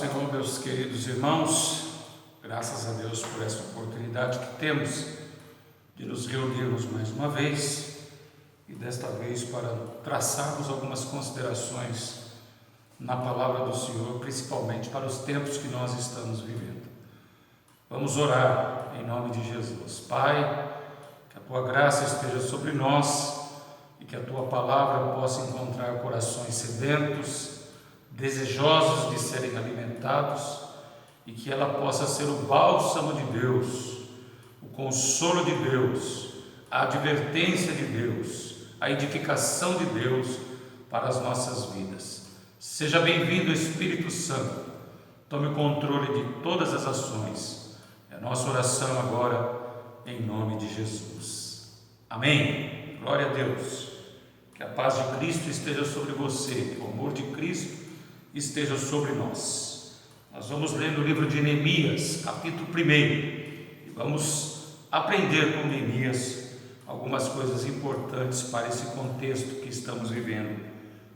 Senhor, meus queridos irmãos, graças a Deus por essa oportunidade que temos de nos reunirmos mais uma vez e desta vez para traçarmos algumas considerações na palavra do Senhor, principalmente para os tempos que nós estamos vivendo. Vamos orar em nome de Jesus. Pai, que a Tua graça esteja sobre nós e que a Tua palavra possa encontrar corações sedentos, desejosos de serem alimentados, e que ela possa ser o bálsamo de Deus, o consolo de Deus, a advertência de Deus, a edificação de Deus para as nossas vidas. Seja bem-vindo, Espírito Santo, tome o controle de todas as ações. É a nossa oração agora, em nome de Jesus. Amém. Glória a Deus. Que a paz de Cristo esteja sobre você, que o amor de Cristo esteja sobre nós. Nós vamos ler no livro de Neemias, capítulo 1, e vamos aprender com Neemias algumas coisas importantes para esse contexto que estamos vivendo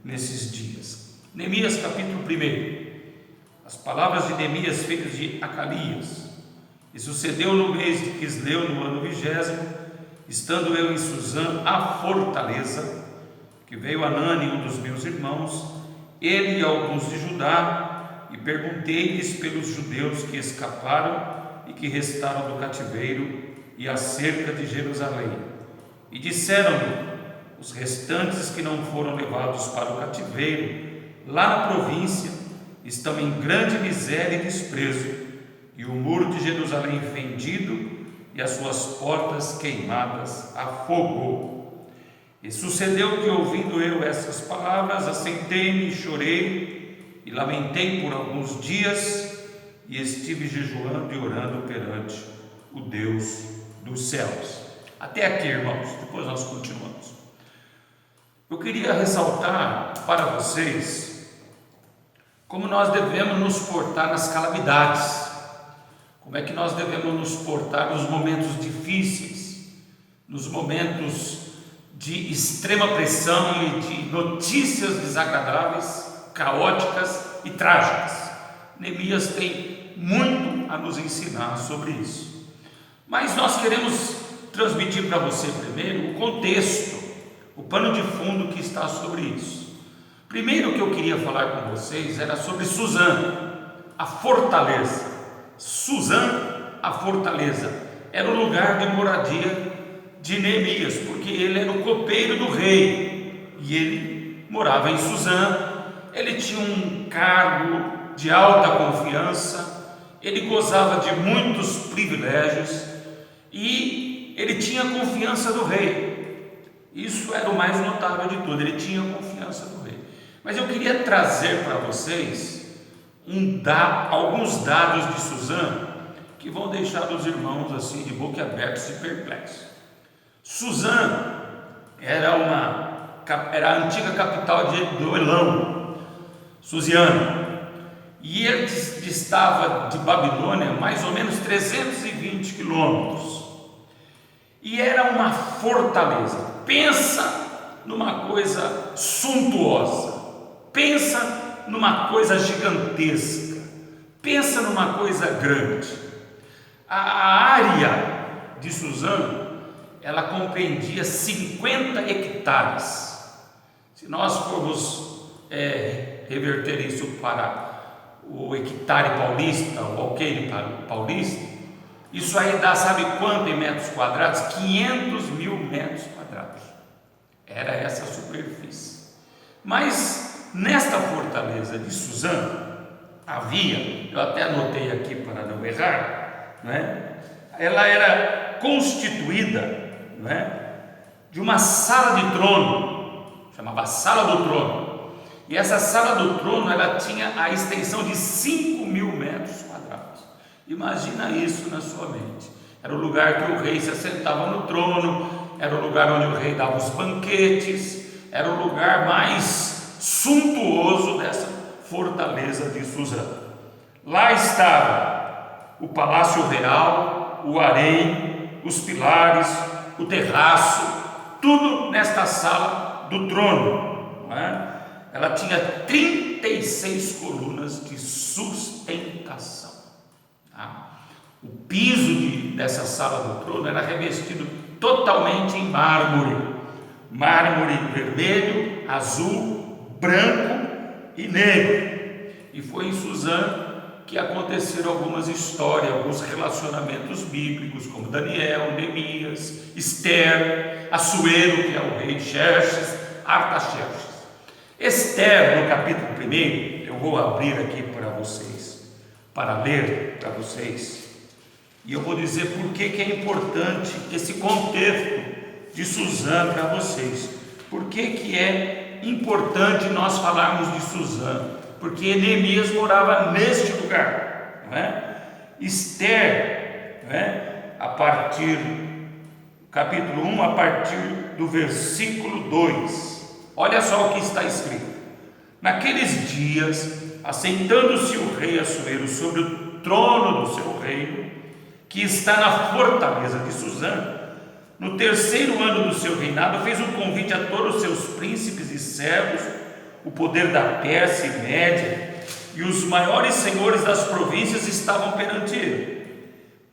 nesses dias. Neemias, capítulo 1. As palavras de Neemias, filho de Acalias. E sucedeu no mês de Quisleu, no ano 20º, estando eu em Suzã, a fortaleza, que veio Anani, um dos meus irmãos, ele e alguns de Judá, e perguntei-lhes pelos judeus que escaparam e que restaram do cativeiro e acerca de Jerusalém. E disseram-me: os restantes que não foram levados para o cativeiro, lá na província, estão em grande miséria e desprezo, e o muro de Jerusalém fendido e as suas portas queimadas a fogo. E sucedeu que, ouvindo eu essas palavras, assentei-me e chorei e lamentei por alguns dias, e estive jejuando e orando perante o Deus dos céus. Até aqui, irmãos, depois nós continuamos. Eu queria ressaltar para vocês como nós devemos nos portar nas calamidades, como é que nós devemos nos portar nos momentos difíceis, nos momentos de extrema pressão e de notícias desagradáveis, caóticas e trágicas. Neemias tem muito a nos ensinar sobre isso, mas nós queremos transmitir para você primeiro o contexto, o pano de fundo que está sobre isso. Primeiro que eu queria falar com vocês era sobre Suzã, a fortaleza. Suzã, a fortaleza, era o lugar de moradia de Neemias, porque ele era o copeiro do rei e ele morava em Suzã. Ele tinha um cargo de alta confiança, ele gozava de muitos privilégios e ele tinha a confiança do rei. Isso era o mais notável de tudo, ele tinha a confiança do rei. Mas eu queria trazer para vocês alguns dados de Suzã que vão deixar os irmãos assim de boca aberta e perplexos. Suzã era a antiga capital do Elão, Suziano, e ele distava de Babilônia mais ou menos 320 quilômetros, e era uma fortaleza. Pensa numa coisa suntuosa, pensa numa coisa gigantesca, pensa numa coisa grande. A área de Suzã, ela compreendia 50 hectares. Se nós formos reverter isso para o hectare paulista, o alqueire paulista, isso aí dá, sabe quanto em metros quadrados? 500 mil metros quadrados. Era essa a superfície. Mas nesta fortaleza de Suzã havia, eu até anotei aqui para não errar, ela era constituída, de uma sala de trono, chamava Sala do Trono, e essa Sala do Trono, ela tinha a extensão de 5 mil metros quadrados. Imagina isso na sua mente. Era o lugar que o rei se assentava no trono, era o lugar onde o rei dava os banquetes, era o lugar mais suntuoso dessa fortaleza de Suzã. Lá estava o palácio real, o harém, os pilares, o terraço, tudo nesta sala do trono. Ela tinha 30 36 colunas de sustentação. Tá? O piso dessa sala do trono era revestido totalmente em mármore vermelho, azul, branco e negro. E foi em Suzã que aconteceram algumas histórias, alguns relacionamentos bíblicos, como Daniel, Neemias, Esther, Assuero, que é o rei Xerxes, Artaxerxes. Esther, no capítulo 1, eu vou abrir aqui para vocês, para ler para vocês, e eu vou dizer por que é importante esse contexto de Suzã para vocês. Por que é importante nós falarmos de Suzã? Porque Neemias morava neste lugar, não é? Esther, não é? A partir do capítulo 1, a partir do versículo 2, olha só o que está escrito: naqueles dias, assentando-se o rei Assuero sobre o trono do seu reino, que está na fortaleza de Suzã, no terceiro ano do seu reinado, fez um convite a todos os seus príncipes e servos, o poder da Pérsia e Média, e os maiores senhores das províncias estavam perante ele,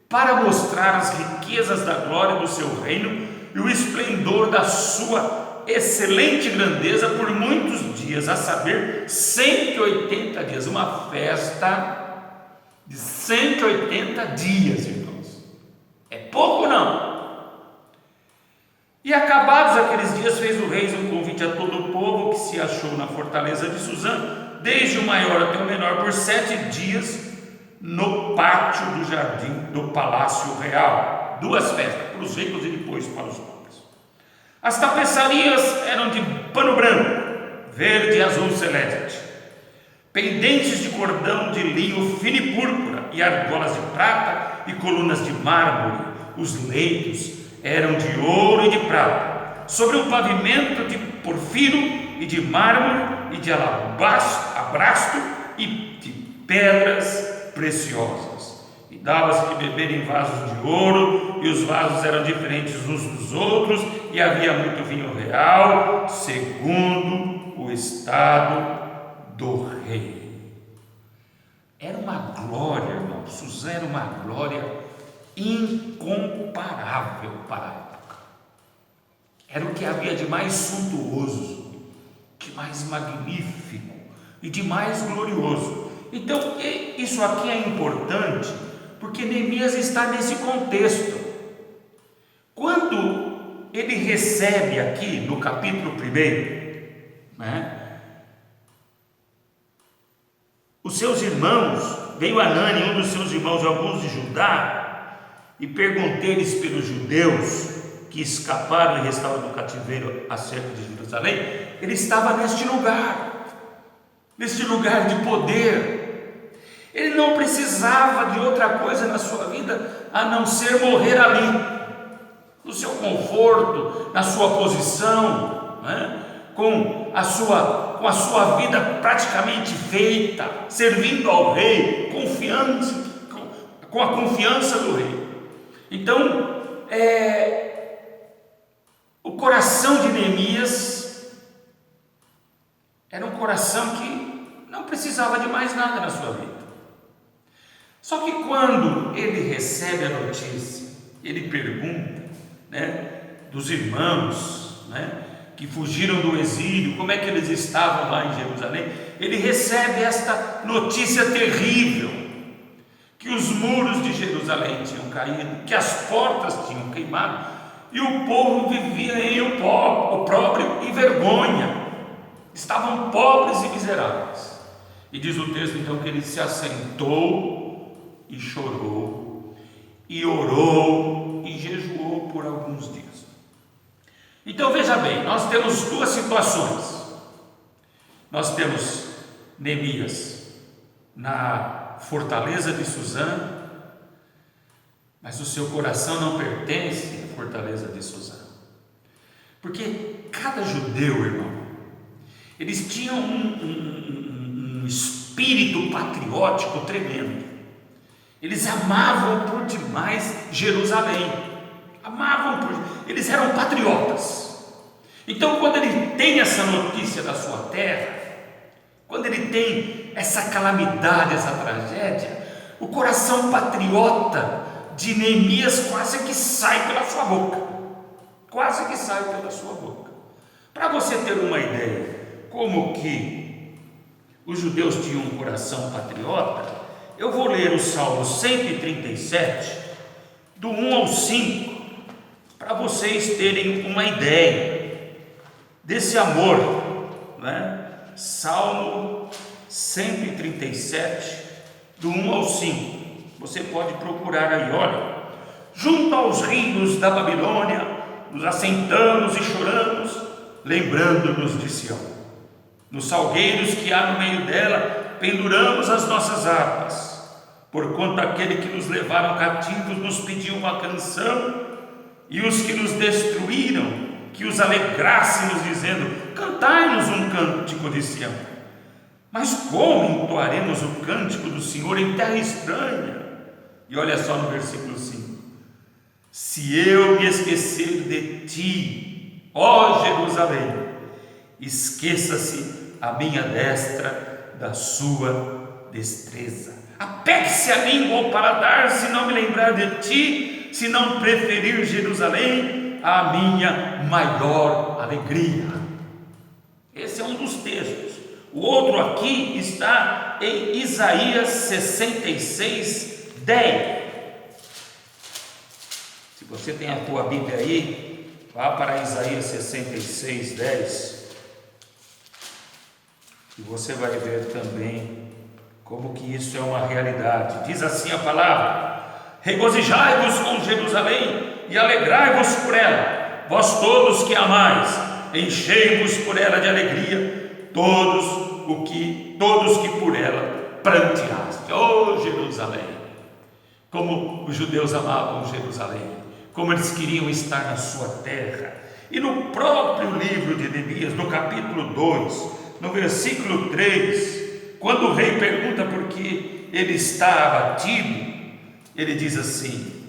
para mostrar as riquezas da glória do seu reino e o esplendor da sua excelente grandeza por muitos dias, a saber, 180 dias, uma festa de 180 dias, irmãos. É pouco não? E acabados aqueles dias, fez o rei um convite a todo o povo que se achou na fortaleza de Suzã, desde o maior até o menor, por 7 dias, no pátio do jardim do palácio real. 2 festas, para os ricos e depois para os pobres. As tapeçarias eram de pano branco, verde e azul celeste, pendentes de cordão de linho fino e púrpura, e argolas de prata e colunas de mármore. Os leitos eram de ouro e de prata, sobre um pavimento de porfiro e de mármore e de alabastro e de pedras preciosas. E dava-se de beber em vasos de ouro, e os vasos eram diferentes uns dos outros, e havia muito vinho real, segundo o estado do rei. Era uma glória, irmão. Suzã era uma glória incomparável para a época. Era o que havia de mais suntuoso, de mais magnífico e de mais glorioso. Então, isso aqui é importante, porque Neemias está nesse contexto. Quando ele recebe aqui no capítulo 1, né, os seus irmãos, veio Anani, um dos seus irmãos, alguns de Judá, e perguntei-lhes pelos judeus que escaparam e restaram do cativeiro acerca de Jerusalém. Ele estava neste lugar de poder. Ele não precisava de outra coisa na sua vida a não ser morrer ali, no seu conforto, na sua posição, né? com a sua vida praticamente feita, servindo ao rei, com a confiança do rei. Então, o coração de Neemias era um coração que não precisava de mais nada na sua vida. Só que quando ele recebe a notícia, ele pergunta, né, dos irmãos, né, que fugiram do exílio, como é que eles estavam lá em Jerusalém. Ele recebe esta notícia terrível, que os muros de Jerusalém tinham caído, que as portas tinham queimado, e o povo vivia em opróbrio e vergonha, estavam pobres e miseráveis. E diz o texto então que ele se assentou e chorou, e orou e jejuou por alguns dias. Então veja bem, nós temos 2 situações. Nós temos Neemias na fortaleza de Suzã, mas o seu coração não pertence à fortaleza de Suzã, porque cada judeu, irmão, eles tinham um espírito patriótico tremendo. Eles amavam por demais Jerusalém, eles eram patriotas. Então, quando ele tem essa notícia da sua terra, quando ele tem essa calamidade, essa tragédia, o coração patriota de Neemias quase que sai pela sua boca. Quase que sai pela sua boca. Para você ter uma ideia como que os judeus tinham um coração patriota, eu vou ler o Salmo 137, do 1 ao 5, para vocês terem uma ideia desse amor, né? Salmo 137, do 1 ao 5, você pode procurar aí. Olha: junto aos rios da Babilônia, nos assentamos e choramos, lembrando-nos de Sião. Nos salgueiros que há no meio dela, penduramos as nossas harpas, porquanto aquele que nos levaram cativos nos pediu uma canção, e os que nos destruíram, que os alegrássemos, dizendo: cantai-nos um cântico de Sião. Mas como entoaremos o cântico do Senhor em terra estranha? E olha só no versículo 5: se eu me esquecer de ti, ó Jerusalém, esqueça-se a minha destra da sua destreza. Apegue-se a língua ao paladar, se não me lembrar de ti, se não preferir Jerusalém, a minha maior alegria. Esse é um dos textos. O outro aqui está em Isaías 66, 10. Se você tem a tua Bíblia aí, vá para Isaías 66, 10, e você vai ver também como que isso é uma realidade. Diz assim a palavra: regozijai-vos com Jerusalém e alegrai-vos por ela, vós todos que amais, enchei-vos por ela de alegria, todos que por ela pranteaste. Oh Jerusalém! Como os judeus amavam Jerusalém, como eles queriam estar na sua terra. E no próprio livro de Neemias, no capítulo 2, no versículo 3, quando o rei pergunta por que ele está abatido, ele diz assim: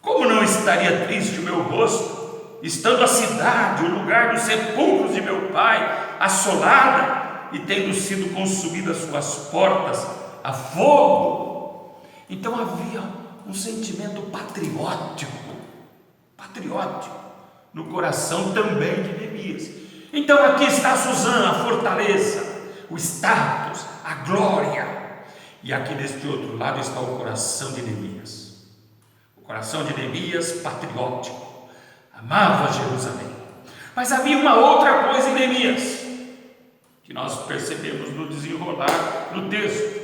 como não estaria triste o meu rosto, estando a cidade, o lugar dos sepulcros de meu pai, assolada, e tendo sido consumidas suas portas a fogo? Então havia um sentimento patriótico no coração também de Neemias. Então aqui está Suzã, a fortaleza, o status, a glória, e aqui deste outro lado está o coração de Neemias. O coração de Neemias patriótico, amava Jerusalém. Mas havia uma outra coisa em Neemias que nós percebemos no desenrolar do texto.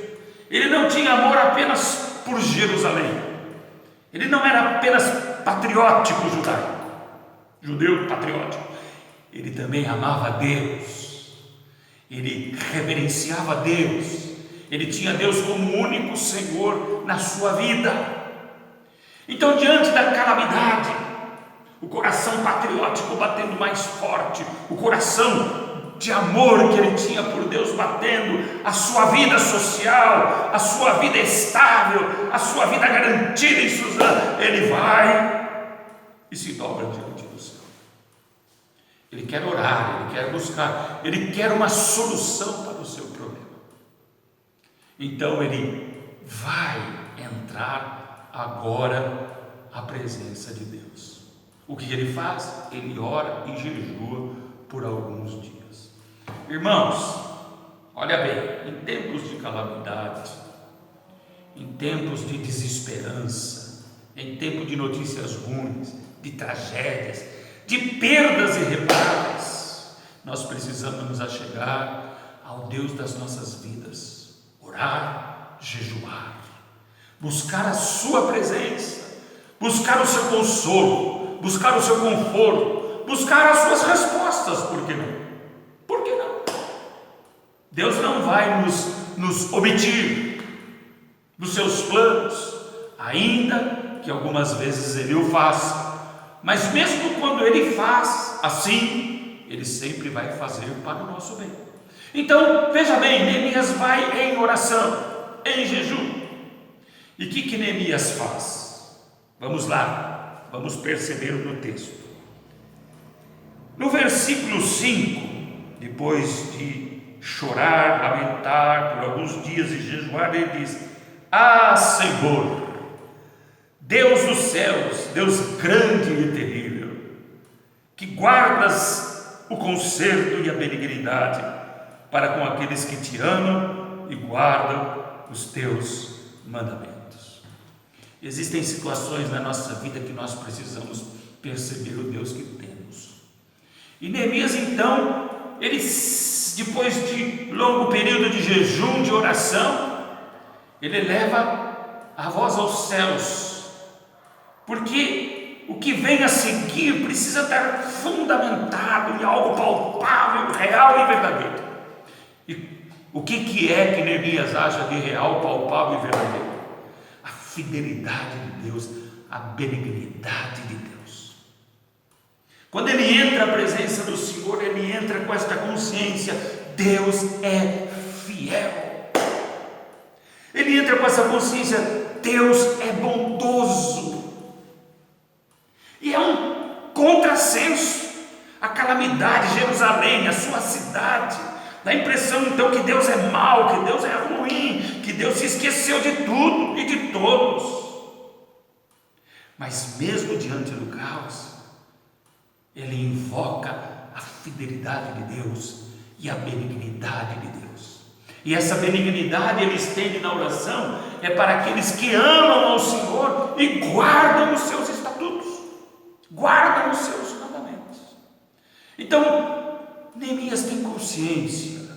Ele não tinha amor apenas por Jerusalém, ele não era apenas patriótico judeu patriótico, ele também amava Deus, ele reverenciava Deus, ele tinha Deus como único Senhor na sua vida. Então, diante da calamidade, o coração patriótico batendo mais forte, o coração de amor que ele tinha por Deus batendo, a sua vida social, a sua vida estável, a sua vida garantida em Suzã, ele vai e se dobra diante do Senhor. Ele quer orar, ele quer buscar, ele quer uma solução para o seu problema. Então ele vai entrar agora à presença de Deus. O que ele faz? Ele ora e jejua por alguns dias. Irmãos, olha bem, em tempos de calamidade, em tempos de desesperança, em tempo de notícias ruins, de tragédias, de perdas irreparáveis, nós precisamos nos achegar ao Deus das nossas vidas, orar, jejuar, buscar a sua presença, buscar o seu consolo, buscar o seu conforto, buscar as suas respostas. Por que não? Por que não? Deus não vai nos omitir dos seus planos, ainda que algumas vezes Ele o faça. Mas mesmo quando Ele faz assim, Ele sempre vai fazer para o nosso bem. Então, veja bem, Neemias vai em oração, em jejum. E o que Neemias faz? Vamos lá, vamos perceber no texto. No versículo 5, depois de chorar, lamentar por alguns dias e jejuar, ele diz: Ah, Senhor, Deus dos céus, Deus grande e terrível, que guardas o conserto e a benignidade para com aqueles que te amam e guardam os teus mandamentos. Existem situações na nossa vida que nós precisamos perceber o Deus que temos. E Neemias, então, ele, depois de longo período de jejum, de oração, ele eleva a voz aos céus, porque o que vem a seguir precisa estar fundamentado em algo palpável, real e verdadeiro. E o que é que Neemias acha de real, palpável e verdadeiro? A fidelidade de Deus, a benignidade de Deus. Quando ele entra à presença do Senhor, ele entra com esta consciência: Deus é fiel. Ele entra com essa consciência: Deus é bondoso. E é um contrassenso. A calamidade, Jerusalém, a sua cidade, dá a impressão então que Deus é mau, que Deus é ruim, que Deus se esqueceu de tudo e de todos. Mas mesmo diante do caos, ele invoca a fidelidade de Deus e a benignidade de Deus. E essa benignidade ele estende na oração, é para aqueles que amam ao Senhor e guardam os seus estatutos, guardam os seus mandamentos. Então, Neemias tem consciência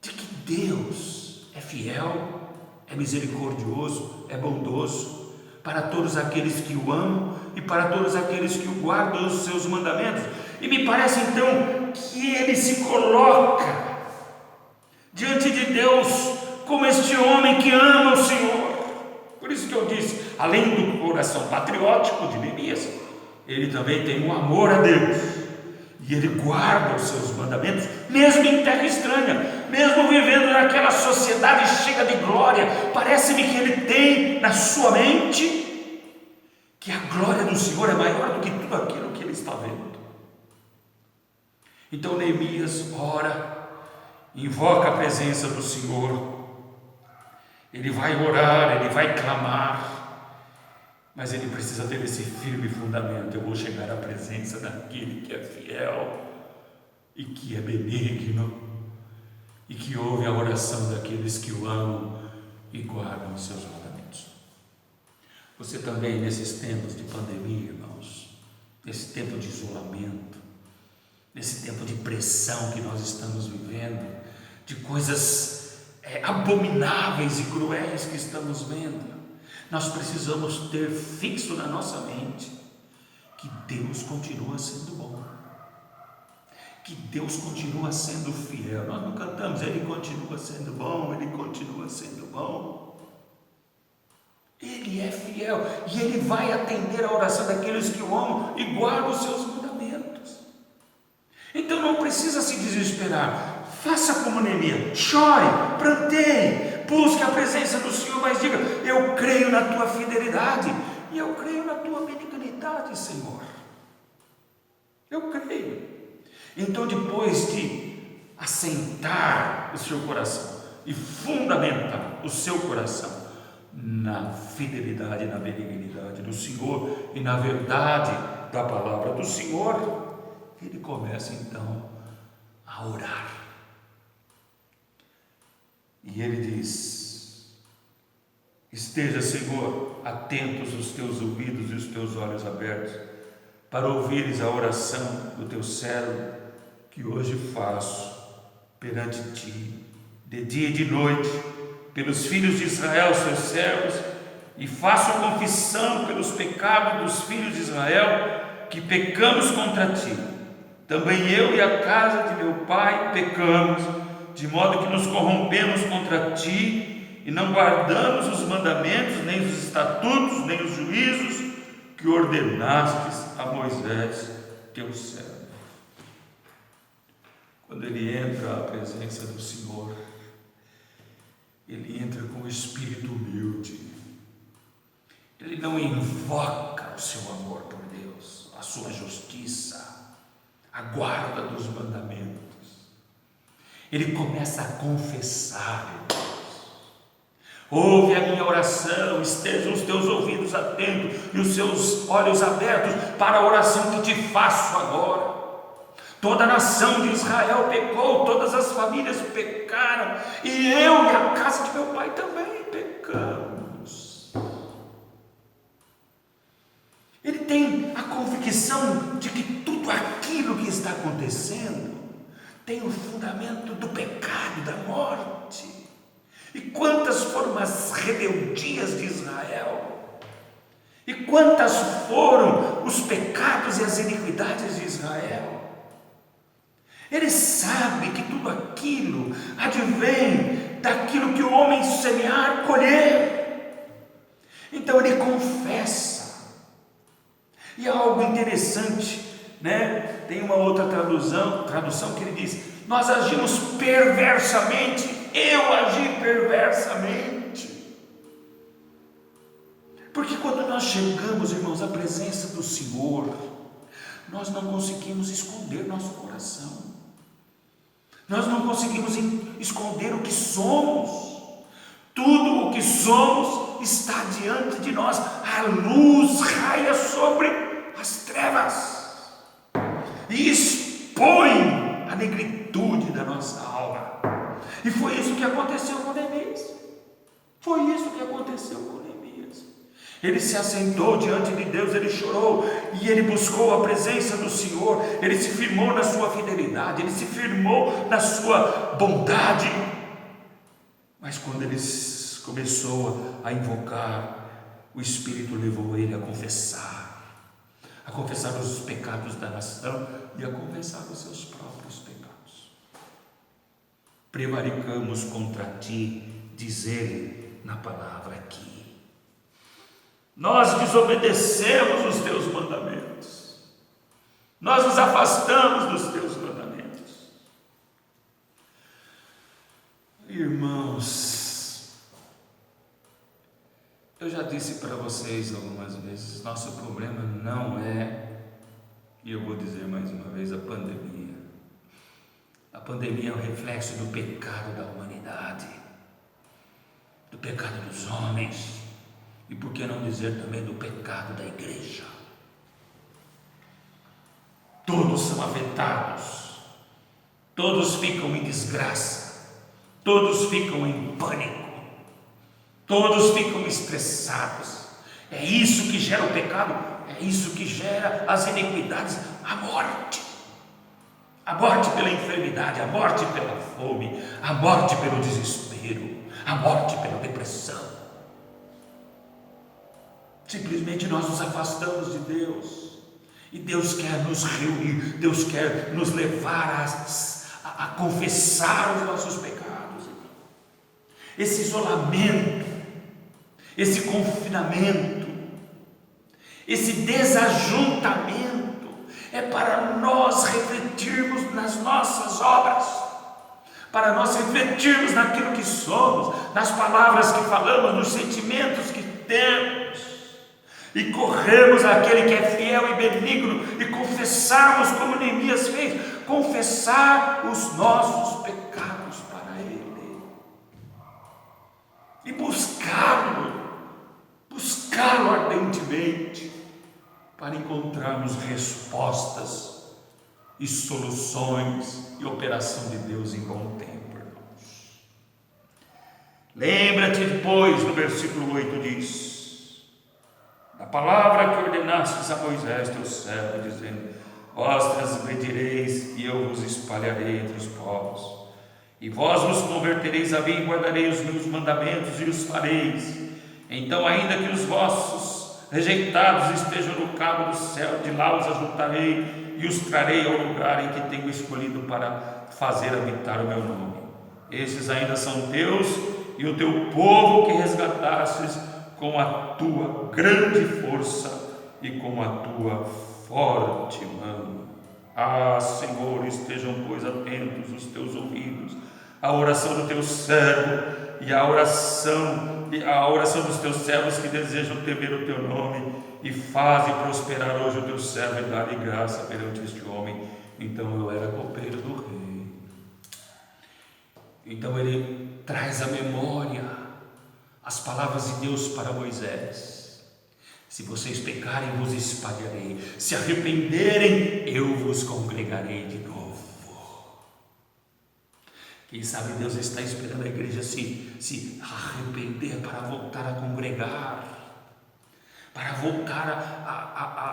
de que Deus é fiel, é misericordioso, é bondoso para todos aqueles que o amam e para todos aqueles que o guardam os seus mandamentos. E me parece então que ele se coloca diante de Deus como este homem que ama o Senhor. Por isso que eu disse, além do coração patriótico de Neemias, ele também tem um amor a Deus. E ele guarda os seus mandamentos, mesmo em terra estranha, mesmo vivendo naquela sociedade cheia de glória. Parece-me que ele tem na sua mente que a glória do Senhor é maior do que tudo aquilo que ele está vendo. Então Neemias ora, invoca a presença do Senhor, ele vai orar, ele vai clamar, mas ele precisa ter esse firme fundamento: eu vou chegar à presença daquele que é fiel e que é benigno e que ouve a oração daqueles que o amam e guardam os seus mandamentos. Você também, nesses tempos de pandemia, irmãos, nesse tempo de isolamento, nesse tempo de pressão que nós estamos vivendo, de coisas abomináveis e cruéis que estamos vendo, nós precisamos ter fixo na nossa mente que Deus continua sendo bom, que Deus continua sendo fiel. Nós não cantamos, Ele continua sendo bom, Ele continua sendo bom. Ele é fiel e Ele vai atender a oração daqueles que o amam e guardam os seus mandamentos. Então não precisa se desesperar. Faça como Neemias, chore, pranteie, busque a presença do Senhor, mas diga: eu creio na tua fidelidade e eu creio na tua benignidade, Senhor. Eu creio. Então, depois de assentar o seu coração e fundamentar o seu coração na fidelidade e na benignidade do Senhor e na verdade da palavra do Senhor, ele começa então a orar. E ele diz: esteja, Senhor, atentos os teus ouvidos e os teus olhos abertos, para ouvires a oração do teu servo, que hoje faço perante ti, de dia e de noite, pelos filhos de Israel, seus servos, e faço confissão pelos pecados dos filhos de Israel, que pecamos contra ti. Também eu e a casa de meu pai pecamos, de modo que nos corrompemos contra ti e não guardamos os mandamentos, nem os estatutos, nem os juízos que ordenastes a Moisés, teu servo. Quando ele entra à presença do Senhor, ele entra com o espírito humilde. Ele não invoca o seu amor por Deus, a sua justiça, a guarda dos mandamentos. Ele começa a confessar: ouve a minha oração, estejam os teus ouvidos atentos e os seus olhos abertos para a oração que te faço agora. Toda a nação de Israel pecou, todas as famílias pecaram, e eu e a casa de meu pai também pecamos. Ele tem a convicção de que tudo aquilo que está acontecendo tem o fundamento do pecado, da morte. E quantas foram as rebeldias de Israel? E quantas foram os pecados e as iniquidades de Israel? Ele sabe que tudo aquilo advém daquilo que o homem semear, colher. Então ele confessa. E há algo interessante, né? Tem uma outra tradução que ele diz: nós agimos perversamente, eu agi perversamente. Porque quando nós chegamos, irmãos, à presença do Senhor, nós não conseguimos esconder nosso coração. Nós não conseguimos esconder o que somos. Tudo o que somos está diante de nós. A luz raia sobre as trevas e expõe a negritude da nossa alma. E foi isso que aconteceu com Neemias. Foi isso que aconteceu com Neemias. Ele se assentou diante de Deus, ele chorou e ele buscou a presença do Senhor. Ele se firmou na sua fidelidade, ele se firmou na sua bondade. Mas quando ele começou a invocar, o Espírito levou ele a confessar os pecados da nação e a confessar os seus próprios pecados. Prevaricamos contra ti, diz ele na palavra aqui. Nós desobedecemos os teus mandamentos, nós nos afastamos dos teus mandamentos. Irmãos, eu já disse para vocês algumas vezes, nosso problema não é, e eu vou dizer mais uma vez, a pandemia. A pandemia é o reflexo do pecado da humanidade, do pecado dos homens, e por que não dizer também do pecado da igreja. Todos são afetados, todos ficam em desgraça, todos ficam em pânico, todos ficam estressados. É isso que gera o pecado, é isso que gera as iniquidades, a morte pela enfermidade, a morte pela fome, a morte pelo desespero, a morte pela depressão. Simplesmente nós nos afastamos de Deus, e Deus quer nos reunir, Deus quer nos levar a confessar os nossos pecados. Esse isolamento, esse confinamento, esse desajuntamento é para nós refletirmos nas nossas obras, para nós refletirmos naquilo que somos, nas palavras que falamos, nos sentimentos que temos, e corremos àquele que é fiel e benigno e confessarmos como Neemias fez, confessar os nossos pecados para Ele e buscá-lo ardentemente, para encontrarmos respostas e soluções e operação de Deus em bom tempo, irmãos. Lembra-te depois, no versículo 8 diz: a palavra que ordenastes a Moisés, teu servo, dizendo: vós transgredireis e eu vos espalharei entre os povos, e vós vos convertereis a mim, guardarei os meus mandamentos e os fareis. Então, ainda que os vossos rejeitados estejam no cabo do céu, de lá os ajuntarei e os trarei ao lugar em que tenho escolhido para fazer habitar o meu nome. Esses ainda são teus, e o teu povo que resgatastes com a tua grande força e com a tua forte mão. Ah, Senhor, estejam, pois, atentos os teus ouvidos à oração do teu servo e à oração dos teus servos que desejam temer o teu nome, e faze prosperar hoje o teu servo e dá-lhe graça perante este homem. Então eu era copeiro do rei. Então ele traz à memória as palavras de Deus para Moisés: se vocês pecarem, vos espalharei, se arrependerem, eu vos congregarei de novo. Quem sabe Deus está esperando a igreja se arrepender para voltar a congregar, para voltar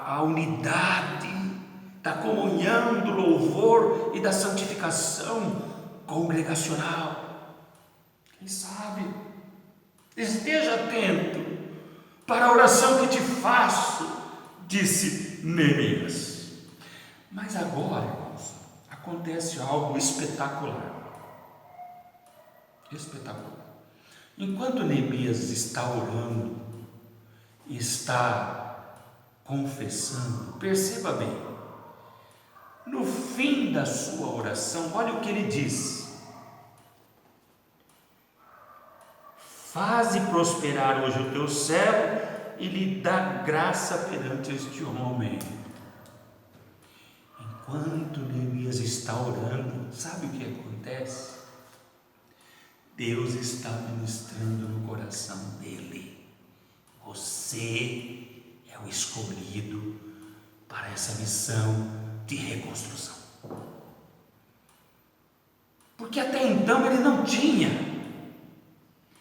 à unidade da comunhão, do louvor e da santificação congregacional. Quem sabe? Esteja atento para a oração que te faço, disse Neemias. Mas agora, irmãos, acontece algo espetacular. Enquanto Neemias está orando, está confessando, perceba bem, no fim da sua oração, olha o que ele diz: faze prosperar hoje o teu servo e lhe dá graça perante este homem. Enquanto Neemias está orando, sabe o que acontece? Deus está ministrando no coração dele: você é o escolhido para essa missão de reconstrução. Porque até então ele não tinha.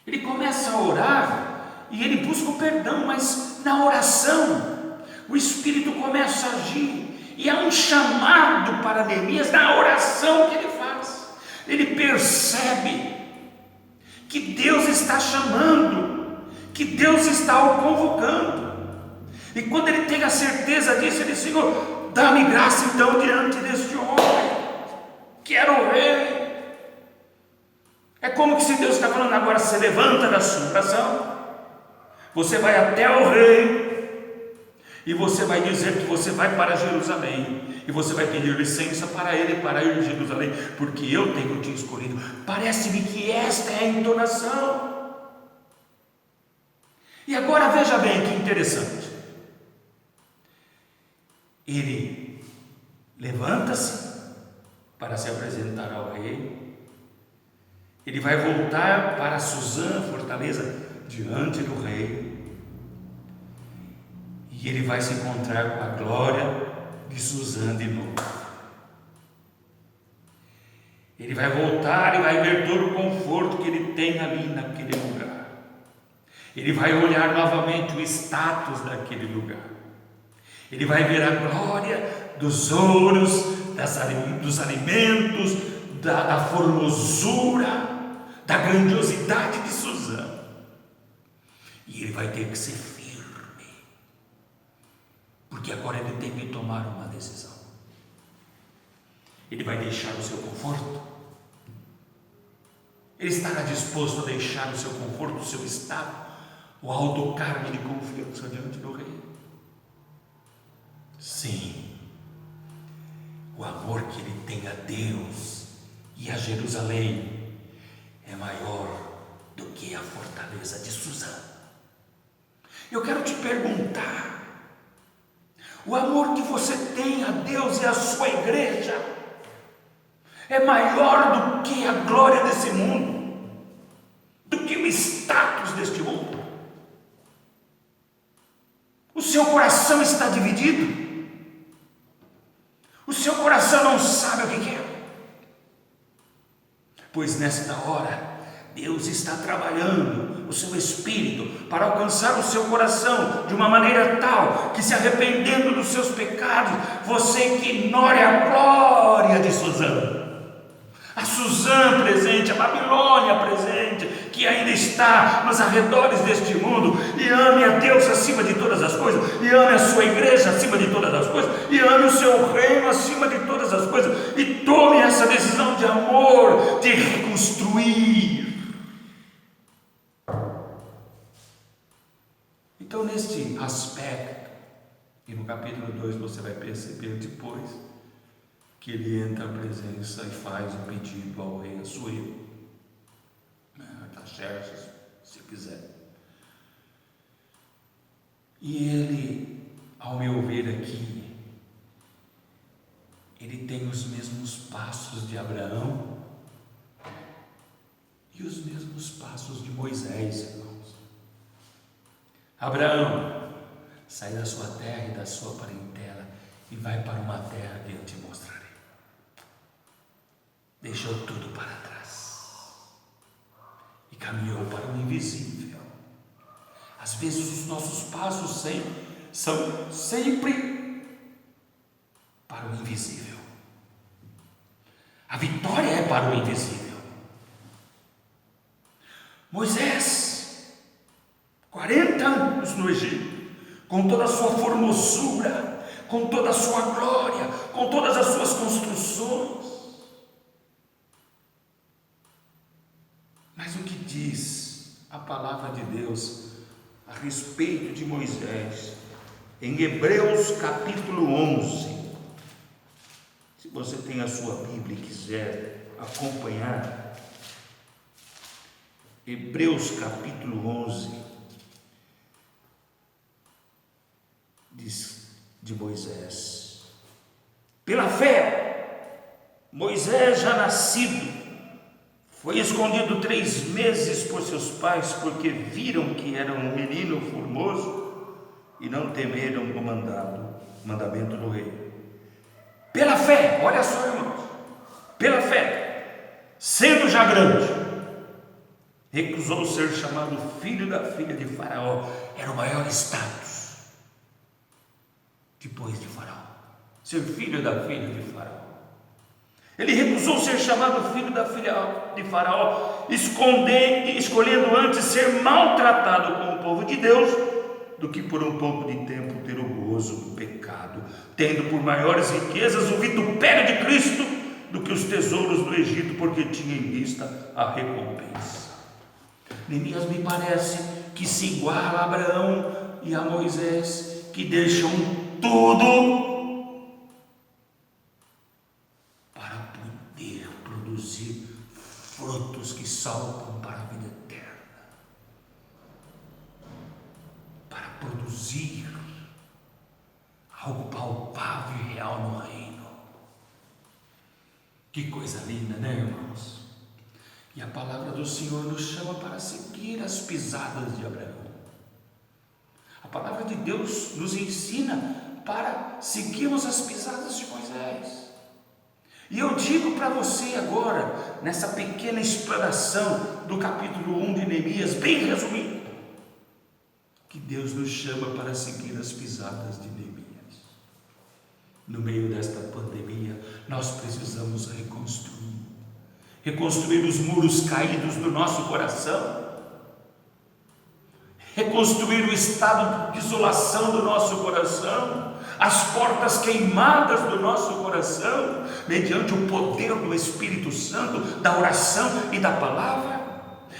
Ele começa a orar e ele busca o perdão, mas na oração o Espírito começa a agir, e há um chamado para Neemias na oração que ele faz. Ele percebe que Deus está chamando, que Deus está o convocando, e quando ele tem a certeza disso, ele diz: Senhor, dá-me graça então diante deste homem, que era o rei. É como que se Deus está falando agora: você levanta da sua oração, você vai até o rei, e você vai dizer que você vai para Jerusalém, e você vai pedir licença para ele para ir a Jerusalém, porque eu tenho te escolhido. Parece-me que esta é a entonação. E agora veja bem que interessante. Ele levanta-se para se apresentar ao rei. Ele vai voltar para Suzã, fortaleza, diante do rei, e ele vai se encontrar com a glória de Suzã de novo. Ele vai voltar e vai ver todo o conforto que ele tem ali naquele lugar. Ele vai olhar novamente o status daquele lugar. Ele vai ver a glória dos ouros, dos alimentos, da formosura, da grandiosidade de Suzã. E ele vai ter que ser firme, porque agora ele tem que tomar uma decisão. Ele vai deixar o seu conforto? Ele estará disposto a deixar o seu conforto, o seu estado, o alto cargo de confiança diante do rei? Sim. O amor que ele tem a Deus e a Jerusalém é maior do que a fortaleza de Suzã. Eu quero te perguntar: o amor que você tem a Deus e a sua igreja é maior do que a glória desse mundo, do que o status deste mundo? O seu coração está dividido? O seu coração não sabe o que quer? Pois nesta hora Deus está trabalhando o seu espírito para alcançar o seu coração de uma maneira tal que, se arrependendo dos seus pecados, você ignore a glória de Suzã. A Suzã presente, a Babilônia presente, que ainda está nos arredores deste mundo, e ame a Deus acima de todas as coisas, e ame a sua igreja acima de todas as coisas, e ame o seu reino acima de todas as coisas, e tome essa decisão de amor, de reconstruir. Então, neste aspecto, e no capítulo 2 você vai perceber depois, que ele entra à presença e faz um pedido ao rei Assuero, Artaxerxes, se quiser. E ele, ao meu ver aqui, ele tem os mesmos passos de Abraão, Moisés, irmãos. Abraão, sai da sua terra e da sua parentela e vai para uma terra que eu te mostrarei. Deixou tudo para trás e caminhou para o invisível. Às vezes os nossos passos são sempre para o invisível. A vitória é para o invisível. Moisés, 40 anos no Egito, com toda a sua formosura, com toda a sua glória, com todas as suas construções. Mas o que diz a palavra de Deus a respeito de Moisés, em Hebreus capítulo 11, se você tem a sua Bíblia e quiser acompanhar, Hebreus capítulo 11, diz de Moisés: pela fé, Moisés já nascido, foi escondido 3 meses por seus pais, porque viram que era um menino formoso e não temeram o mandamento do rei. Pela fé, olha só, irmãos, pela fé, sendo já grande, recusou ser chamado filho da filha de Faraó. Era o maior status depois de Faraó, ser filho da filha de Faraó. Ele recusou ser chamado filho da filha de Faraó, escolhendo antes ser maltratado com o povo de Deus, do que por um pouco de tempo ter o gozo do pecado, tendo por maiores riquezas o vitupério de Cristo do que os tesouros do Egito, porque tinha em vista a recompensa. Neemias me parece que se iguala a Abraão e a Moisés, que deixam tudo produzir frutos que saltam para a vida eterna, para produzir algo palpável e real no reino. Que coisa linda, né, irmãos? E a palavra do Senhor nos chama para seguir as pisadas de Abraão. A palavra de Deus nos ensina para seguirmos as pisadas de Moisés. E eu digo para você agora, nessa pequena explanação do capítulo 1 de Neemias, bem resumido, que Deus nos chama para seguir as pisadas de Neemias. No meio desta pandemia, nós precisamos reconstruir os muros caídos do nosso coração, reconstruir o estado de isolação do nosso coração, as portas queimadas do nosso coração, mediante o poder do Espírito Santo, da oração e da palavra.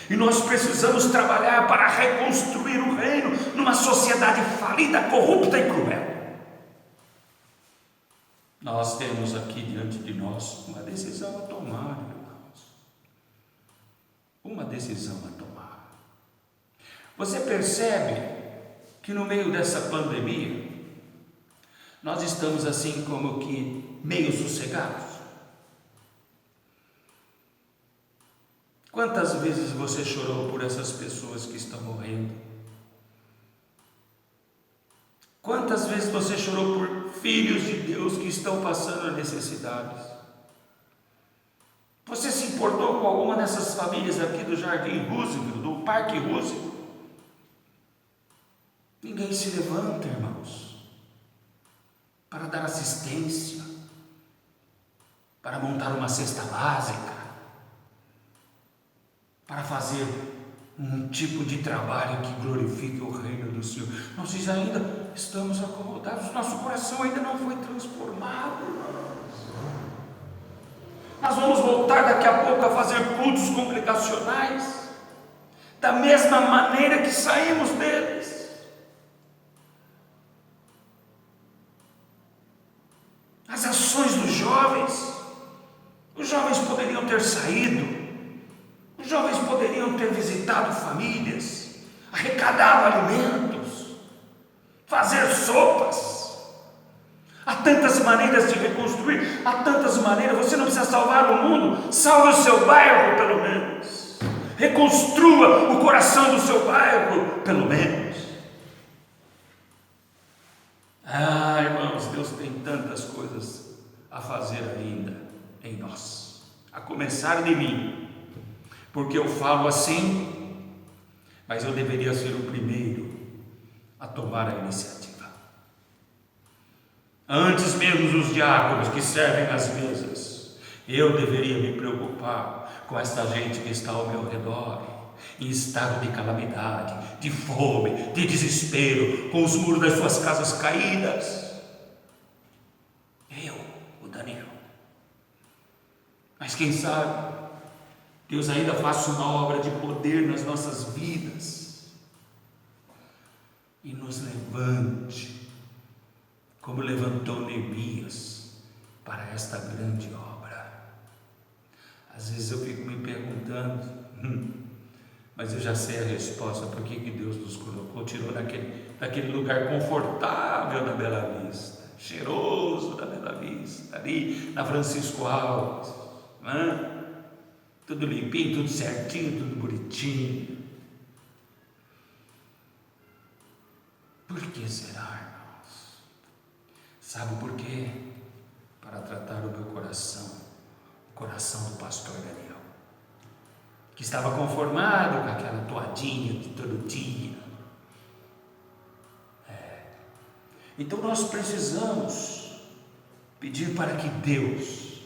E nós precisamos trabalhar para reconstruir o reino numa sociedade falida, corrupta e cruel. Nós temos aqui diante de nós uma decisão a tomar, irmãos. Uma decisão a tomar. Você percebe que no meio dessa pandemia, nós estamos assim como que meio sossegados? Quantas vezes você chorou por essas pessoas que estão morrendo? Quantas vezes você chorou por filhos de Deus que estão passando necessidades? Você se importou com alguma dessas famílias aqui do Jardim Roosevelt, do Parque Roosevelt? Ninguém se levanta, irmãos, para dar assistência, para montar uma cesta básica, para fazer um tipo de trabalho que glorifique o reino do Senhor. Nós ainda estamos acomodados, nosso coração ainda não foi transformado, irmãos. Nós vamos voltar daqui a pouco a fazer cultos congregacionais, da mesma maneira que saímos deles. As ações dos jovens, os jovens poderiam ter saído, os jovens poderiam ter visitado famílias, arrecadado alimentos, fazer sopas. Há tantas maneiras de reconstruir, há tantas maneiras. Você não precisa salvar o mundo, salve o seu bairro pelo menos. reconstrua o coração do seu bairro, pelo menos. Irmãos, Deus tem tantas coisas a fazer ainda em nós, a começar de mim, porque eu falo assim, mas eu deveria ser o primeiro a tomar a iniciativa. Antes mesmo dos diáconos que servem nas mesas, eu deveria me preocupar com esta gente que está ao meu redor, em estado de calamidade, de fome, de desespero, com os muros das suas casas caídas. Eu, o Daniel. Mas quem sabe Deus ainda faça uma obra de poder nas nossas vidas e nos levante, como levantou Neemias para esta grande obra. Às vezes eu fico me perguntando, mas eu já sei a resposta, por que Deus nos colocou, tirou daquele lugar confortável da Bela Vista, cheiroso da Bela Vista, ali na Francisco Alves, tudo limpinho, tudo certinho, tudo bonitinho. Por que será, irmãos? Sabe por quê? Para tratar o meu coração, o coração do pastor Daniel, que estava conformado com aquela toadinha de todo dia. Então nós precisamos pedir para que Deus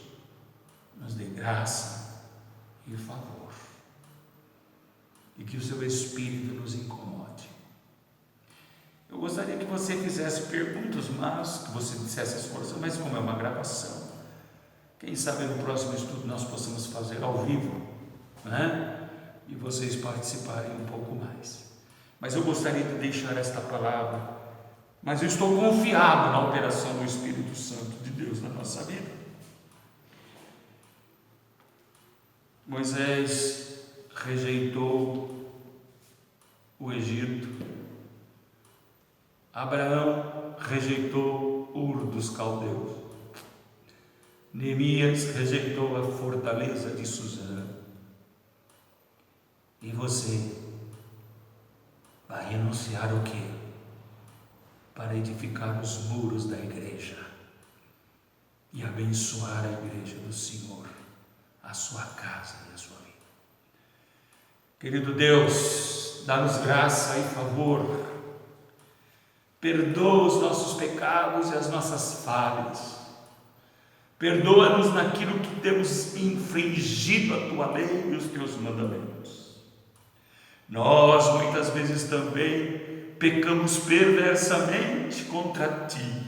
nos dê graça e favor, e que o seu Espírito nos incomode. Eu gostaria que você fizesse perguntas, mas que você dissesse as coisas, mas como é uma gravação, quem sabe no próximo estudo nós possamos fazer ao vivo, e vocês participarem um pouco mais. Mas eu gostaria de deixar esta palavra, mas eu estou confiado na operação do Espírito Santo de Deus na nossa vida. Moisés rejeitou o Egito, Abraão rejeitou Ur dos Caldeus, Neemias rejeitou a fortaleza de Suzã. E você vai renunciar o quê? Para edificar os muros da igreja e abençoar a igreja do Senhor, a sua casa e a sua vida. Querido Deus, dá-nos graça e favor, perdoa os nossos pecados e as nossas falhas, perdoa-nos naquilo que temos infringido a tua lei e os teus mandamentos. Nós muitas vezes também pecamos perversamente contra ti,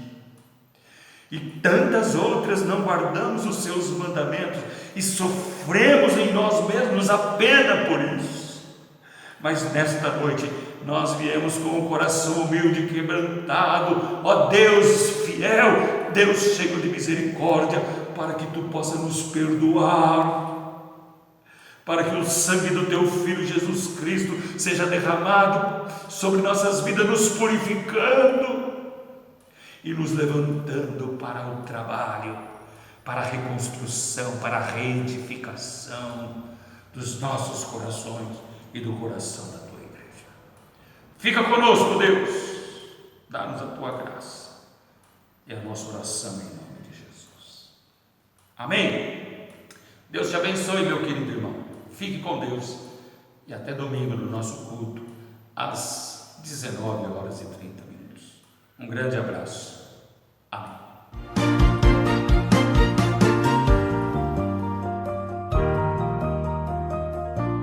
e tantas outras não guardamos os seus mandamentos e sofremos em nós mesmos a pena por isso. Mas nesta noite nós viemos com o coração humilde e quebrantado, ó Deus fiel, Deus cheio de misericórdia, para que tu possa nos perdoar, para que o sangue do teu Filho Jesus Cristo seja derramado sobre nossas vidas, nos purificando e nos levantando para o trabalho, para a reconstrução, para a reedificação dos nossos corações e do coração da tua igreja. Fica conosco, Deus, dá-nos a tua graça e a nossa oração em nome de Jesus. Amém? Deus te abençoe, meu querido irmão. Fique com Deus e até domingo no nosso culto às 19h30. Um grande abraço. Amém.